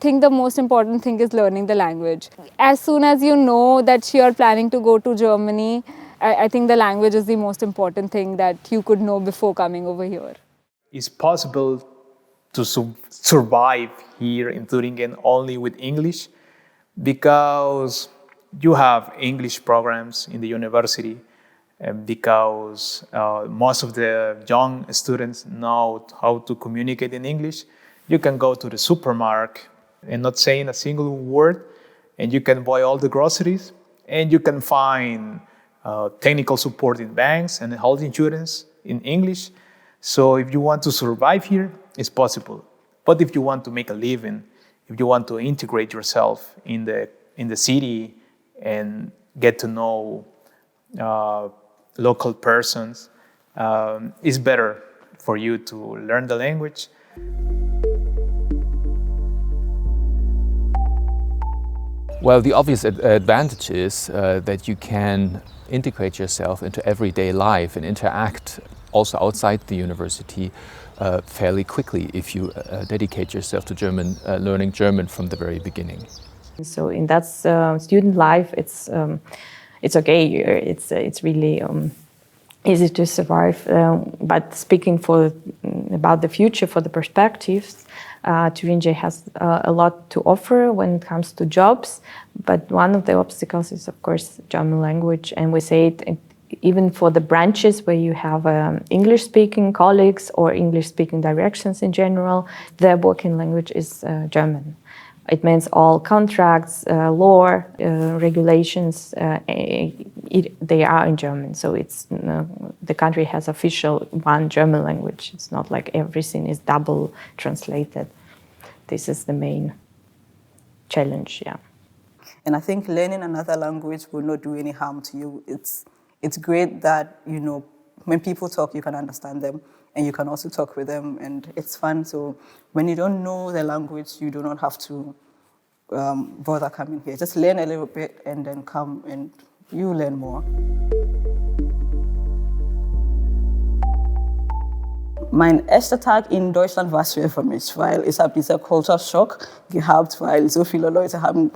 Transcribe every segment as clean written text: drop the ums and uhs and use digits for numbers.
think the most important thing is learning the language. As soon as you know that you are planning to go to Germany, I think the language is the most important thing that you could know before coming over here. It's possible to survive here in Thüringen only with English because you have English programs in the university, because most of the young students know how to communicate in English. You can go to the supermarket and not saying a single word, and you can buy all the groceries, and you can find technical support in banks and health insurance in English. So if you want to survive here, it's possible. But if you want to make a living, if you want to integrate yourself in the city and get to know local persons, it's better for you to learn the language. Well, the obvious advantage is that you can integrate yourself into everyday life and interact also outside the university fairly quickly if you dedicate yourself to learning German from the very beginning. So in that student life, it's okay. It's really easy to survive. But speaking about the future, for the perspectives, Thuringia has a lot to offer when it comes to jobs. But one of the obstacles is, of course, German language, and we say it even for the branches where you have English-speaking colleagues or English-speaking directions in general, their working language is German. It means all contracts, law, regulations, they are in German. So it's the country has official one German language. It's not like everything is double translated. This is the main challenge, yeah. And I think learning another language will not do any harm to you. It's great that, you know, when people talk, you can understand them and you can also talk with them, and it's fun. So when you don't know the language, you do not have to bother coming here. Just learn a little bit and then come and you learn more. Mein erster Tag in Deutschland war schwer für mich, weil ich habe diesen Culture Shock gehabt, weil so viele Leute haben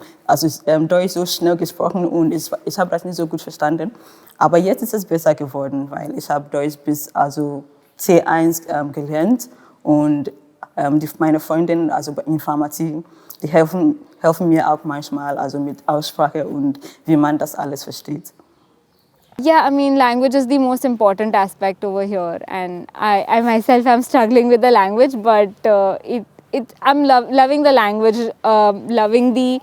Deutsch so schnell gesprochen und ich habe das nicht so gut verstanden. Aber jetzt ist es besser geworden, weil ich habe Deutsch bis C1 gelernt und meine Freundinnen, also in Pharmazie, die helfen mir auch manchmal, also mit Aussprache und wie man das alles versteht. Yeah, I mean, language is the most important aspect over here, and I myself am struggling with the language, but I'm loving the language, loving the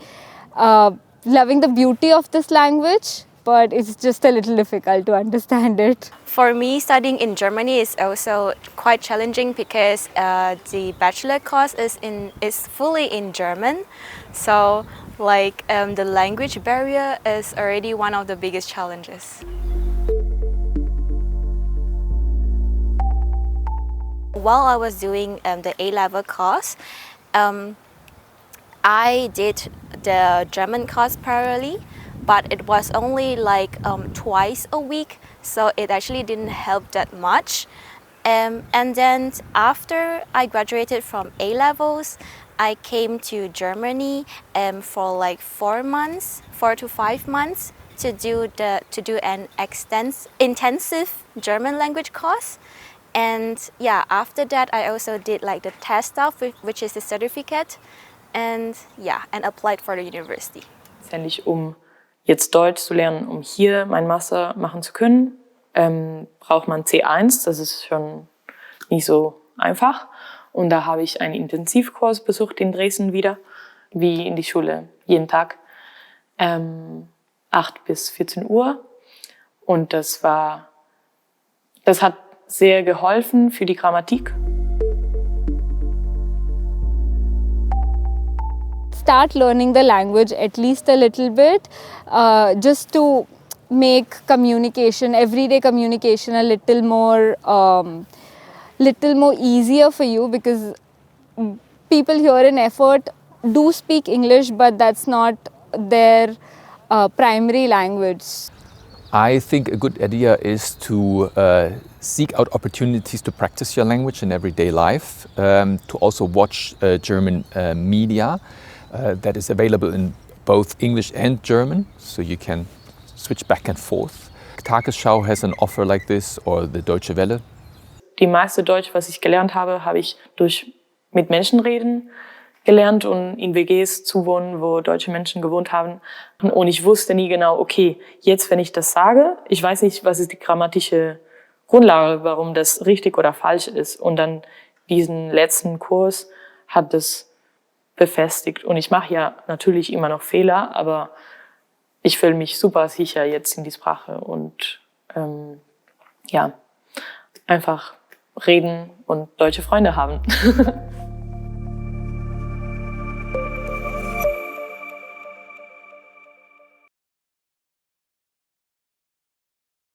beauty of this language, but it's just a little difficult to understand it. For me, studying in Germany is also quite challenging because the bachelor course is fully in German, so the language barrier is already one of the biggest challenges. While I was doing the A-level course, I did the German course parallelly, but it was only twice a week, so it actually didn't help that much. And then after I graduated from A-levels, I came to Germany for 4 to 5 months to do an intensive German language course. And yeah, after that I also did the test stuff, which is the certificate, and applied for the university. Letztendlich, jetzt Deutsch zu lernen, hier meinen Master machen zu können, braucht man C1, das ist schon nicht so einfach. Und da habe ich einen Intensivkurs besucht in Dresden wieder, wie in die Schule, jeden Tag, 8 bis 14 Uhr. Und das hat sehr geholfen für die Grammatik. Start learning the language at least a little bit, just to make communication, everyday communication, a little more easier for you, because people here in Erfurt do speak English, but that's not their primary language. I think a good idea is to seek out opportunities to practice your language in everyday life, to also watch German media that is available in both English and German, so you can switch back and forth. Tagesschau has an offer like this, or the Deutsche Welle. Die meiste Deutsch, was ich gelernt habe, habe ich durch mit Menschen reden gelernt und in WGs zu wohnen, wo deutsche Menschen gewohnt haben. Und ich wusste nie genau, okay, jetzt, wenn ich das sage, ich weiß nicht, was ist die grammatische Grundlage, warum das richtig oder falsch ist. Und dann diesen letzten Kurs hat das befestigt. Und ich mache ja natürlich immer noch Fehler, aber ich fühle mich super sicher jetzt in die Sprache und ja, einfach reden und deutsche Freunde haben.